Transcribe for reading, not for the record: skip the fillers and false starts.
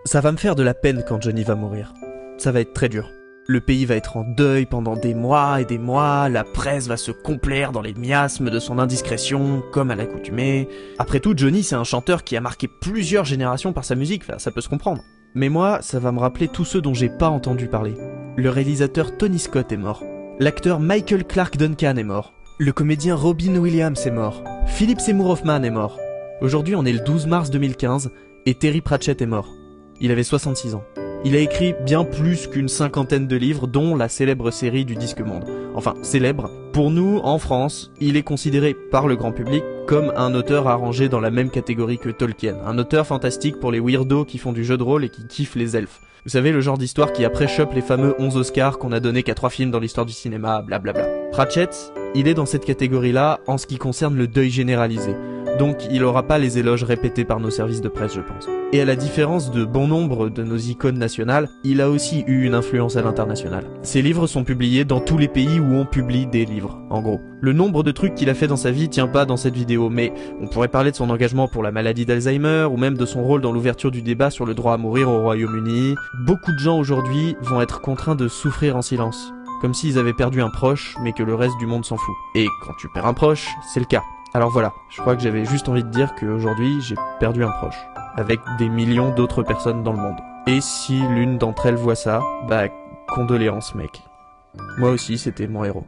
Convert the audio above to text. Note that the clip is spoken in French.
Ça va me faire de la peine quand Johnny va mourir. Ça va être très dur. Le pays va être en deuil pendant des mois et des mois, la presse va se complaire dans les miasmes de son indiscrétion, comme à l'accoutumée. Après tout, Johnny c'est un chanteur qui a marqué plusieurs générations par sa musique, ça peut se comprendre. Mais moi, ça va me rappeler tous ceux dont j'ai pas entendu parler. Le réalisateur Tony Scott est mort. L'acteur Michael Clarke Duncan est mort. Le comédien Robin Williams est mort. Philip Seymour Hoffman est mort. Aujourd'hui, on est le 12 mars 2015 et Terry Pratchett est mort. Il avait 66 ans. Il a écrit bien plus qu'une cinquantaine de livres, dont la célèbre série du Disque Monde. Enfin, célèbre. Pour nous, en France, il est considéré par le grand public comme un auteur à ranger dans la même catégorie que Tolkien. Un auteur fantastique pour les weirdos qui font du jeu de rôle et qui kiffent les elfes. Vous savez, le genre d'histoire qui après chope les fameux 11 Oscars qu'on a donné qu'à 3 films dans l'histoire du cinéma, blablabla. Pratchett, il est dans cette catégorie-là en ce qui concerne le deuil généralisé. Donc il aura pas les éloges répétés par nos services de presse, je pense. Et à la différence de bon nombre de nos icônes nationales, il a aussi eu une influence à l'international. Ses livres sont publiés dans tous les pays où on publie des livres, en gros. Le nombre de trucs qu'il a fait dans sa vie tient pas dans cette vidéo, mais on pourrait parler de son engagement pour la maladie d'Alzheimer, ou même de son rôle dans l'ouverture du débat sur le droit à mourir au Royaume-Uni. Beaucoup de gens aujourd'hui vont être contraints de souffrir en silence, comme s'ils avaient perdu un proche, mais que le reste du monde s'en fout. Et quand tu perds un proche, c'est le cas. Alors voilà, je crois que j'avais juste envie de dire qu'aujourd'hui, j'ai perdu un proche, avec des millions d'autres personnes dans le monde. Et si l'une d'entre elles voit ça, bah, condoléances mec. Moi aussi, c'était mon héros.